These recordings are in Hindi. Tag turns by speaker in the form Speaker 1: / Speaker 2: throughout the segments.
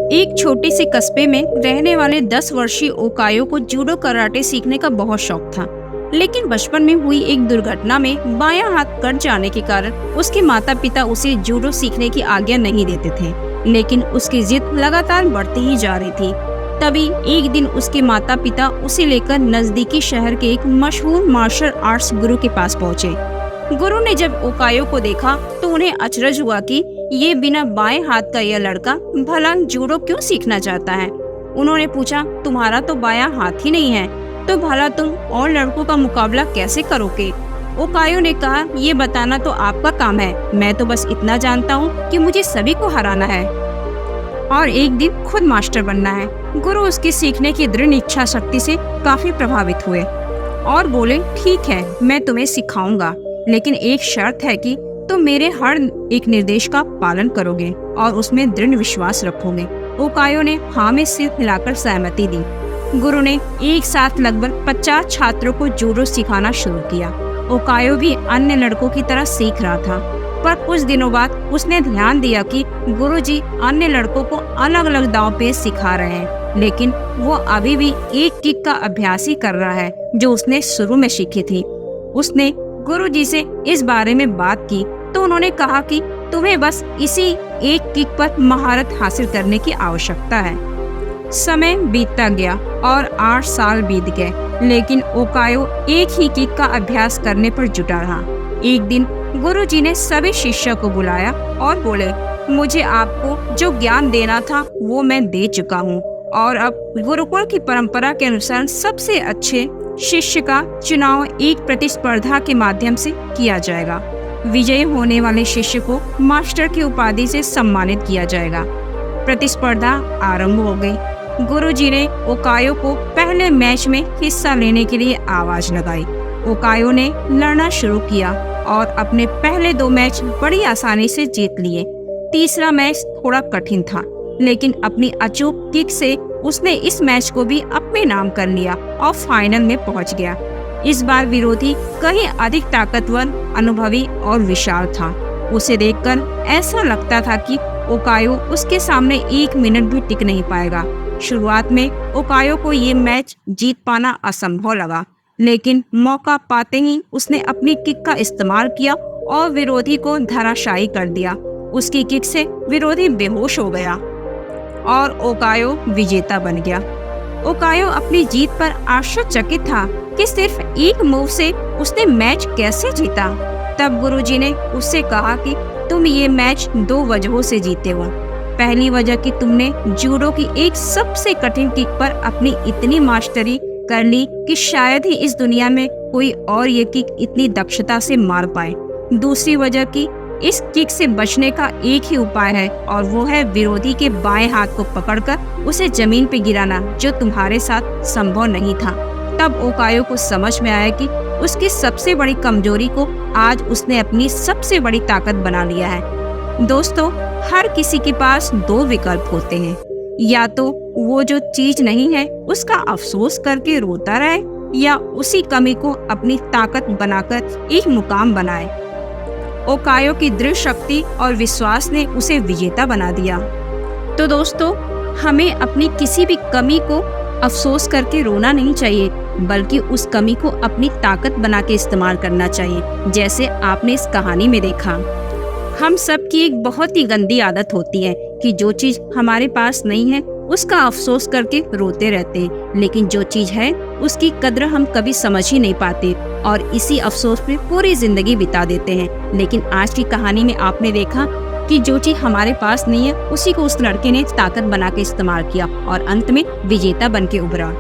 Speaker 1: एक छोटे से कस्बे में रहने वाले 10 वर्षीय ओकायो को जूडो कराटे सीखने का बहुत शौक था। लेकिन बचपन में हुई एक दुर्घटना में बायां हाथ कट जाने के कारण उसके माता पिता उसे जूडो सीखने की आज्ञा नहीं देते थे। लेकिन उसकी जिद लगातार बढ़ती ही जा रही थी। तभी एक दिन उसके माता पिता उसे लेकर नजदीकी शहर के एक मशहूर मार्शल आर्ट्स गुरु के पास पहुँचे। गुरु ने जब ओकायो को देखा तो उन्हें अचरज हुआ कि ये बिना बाएं हाथ का यह लड़का भला जूडो क्यों सीखना चाहता है। उन्होंने पूछा, तुम्हारा तो बायां हाथ ही नहीं है, तो भला तुम और लड़कों का मुकाबला कैसे करोगे? ओकायो ने कहा, ये बताना तो आपका काम है, मैं तो बस इतना जानता हूँ कि मुझे सभी को हराना है और एक दिन खुद मास्टर बनना है। गुरु उसकी सीखने की दृढ़ इच्छा शक्ति से काफी प्रभावित हुए और बोले, ठीक है, मैं तुम्हें सिखाऊंगा, लेकिन एक शर्त है कि तुम मेरे हर एक निर्देश का पालन करोगे और उसमें दृढ़ विश्वास रखोगे। ओकायो ने हाँ में सिर हिलाकर सहमति दी। गुरु ने एक साथ लगभग 50 छात्रों को जूडो सिखाना शुरू किया। ओकायो भी अन्य लड़कों की तरह सीख रहा था, पर कुछ दिनों बाद उसने ध्यान दिया कि गुरुजी अन्य लड़कों को अलग अलग दांव पेच सिखा रहे हैं, लेकिन वो अभी भी एक किक का अभ्यास ही कर रहा है जो उसने शुरू में सीखी थी। उसने गुरुजी से इस बारे में बात की तो उन्होंने कहा कि तुम्हें बस इसी एक किक पर महारत हासिल करने की आवश्यकता है। समय बीतता गया और 8 साल बीत गए, लेकिन ओकायो एक ही किक का अभ्यास करने पर जुटा रहा। एक दिन गुरुजी ने सभी शिष्यों को बुलाया और बोले, मुझे आपको जो ज्ञान देना था वो मैं दे चुका हूँ और अब गुरुकुल की परंपरा के अनुसार सबसे अच्छे शिष्य का चुनाव एक प्रतिस्पर्धा के माध्यम से किया जाएगा। विजयी होने वाले शिष्य को मास्टर की उपाधि से सम्मानित किया जाएगा। प्रतिस्पर्धा आरंभ हो गई। गुरुजी ने ओकायो को पहले मैच में हिस्सा लेने के लिए आवाज लगाई। ओकायो ने लड़ना शुरू किया और अपने पहले 2 मैच बड़ी आसानी से जीत लिए। तीसरा मैच थोड़ा कठिन था, लेकिन अपनी अचूक किक से उसने इस मैच को भी अपने नाम कर लिया और फाइनल में पहुंच गया। इस बार विरोधी कहीं अधिक ताकतवर, अनुभवी और विशाल था। उसे देखकर ऐसा लगता था कि ओकायो उसके सामने 1 मिनट भी टिक नहीं पाएगा। शुरुआत में ओकायो को ये मैच जीत पाना असंभव लगा, लेकिन मौका पाते ही उसने अपनी किक का इस्तेमाल किया और विरोधी को धराशायी कर दिया। उसकी किक से विरोधी बेहोश हो गया और ओकायो विजेता बन गया। ओकायो अपनी जीत पर आश्चर्यचकित था कि सिर्फ एक मूव से उसने मैच कैसे जीता। तब गुरुजी ने उससे कहा कि तुम ये मैच 2 वजहों से जीते हो। पहली वजह कि तुमने जूडो की एक सबसे कठिन किक पर अपनी इतनी मास्टरी कर ली कि शायद ही इस दुनिया में कोई और ये किक इतनी दक्षता से मार पाए। दूसरी वजह कि इस किक से बचने का एक ही उपाय है और वो है विरोधी के बाएं हाथ को पकड़कर उसे जमीन पे गिराना, जो तुम्हारे साथ संभव नहीं था। तब ओकायो को समझ में आया कि उसकी सबसे बड़ी कमजोरी को आज उसने अपनी सबसे बड़ी ताकत बना लिया है। दोस्तों, हर किसी के पास 2 विकल्प होते हैं, या तो वो जो चीज नहीं है उसका अफसोस करके रोता रहे, या उसी कमी को अपनी ताकत बनाकर एक मुकाम बनाए। ओकायो की दृढ़ शक्ति और विश्वास ने उसे विजेता बना दिया। तो दोस्तों, हमें अपनी किसी भी कमी को अफसोस करके रोना नहीं चाहिए, बल्कि उस कमी को अपनी ताकत बना के इस्तेमाल करना चाहिए। जैसे आपने इस कहानी में देखा, हम सब की एक बहुत ही गंदी आदत होती है कि जो चीज हमारे पास नहीं है उसका अफसोस करके रोते रहते हैं, लेकिन जो चीज है उसकी कद्र हम कभी समझ ही नहीं पाते और इसी अफसोस में पूरी जिंदगी बिता देते हैं। लेकिन आज की कहानी में आपने देखा कि जो चीज हमारे पास नहीं है उसी को उस लड़के ने ताकत बना के इस्तेमाल किया और अंत में विजेता बन के उभरा।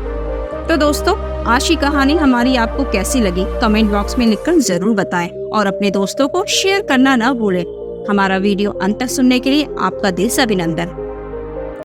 Speaker 1: तो दोस्तों, आज की कहानी हमारी आपको कैसी लगी कमेंट बॉक्स में लिखकर जरूर बताएं और अपने दोस्तों को शेयर करना न भूलें। हमारा वीडियो अंत तक सुनने के लिए आपका दिल से अभिनंदन।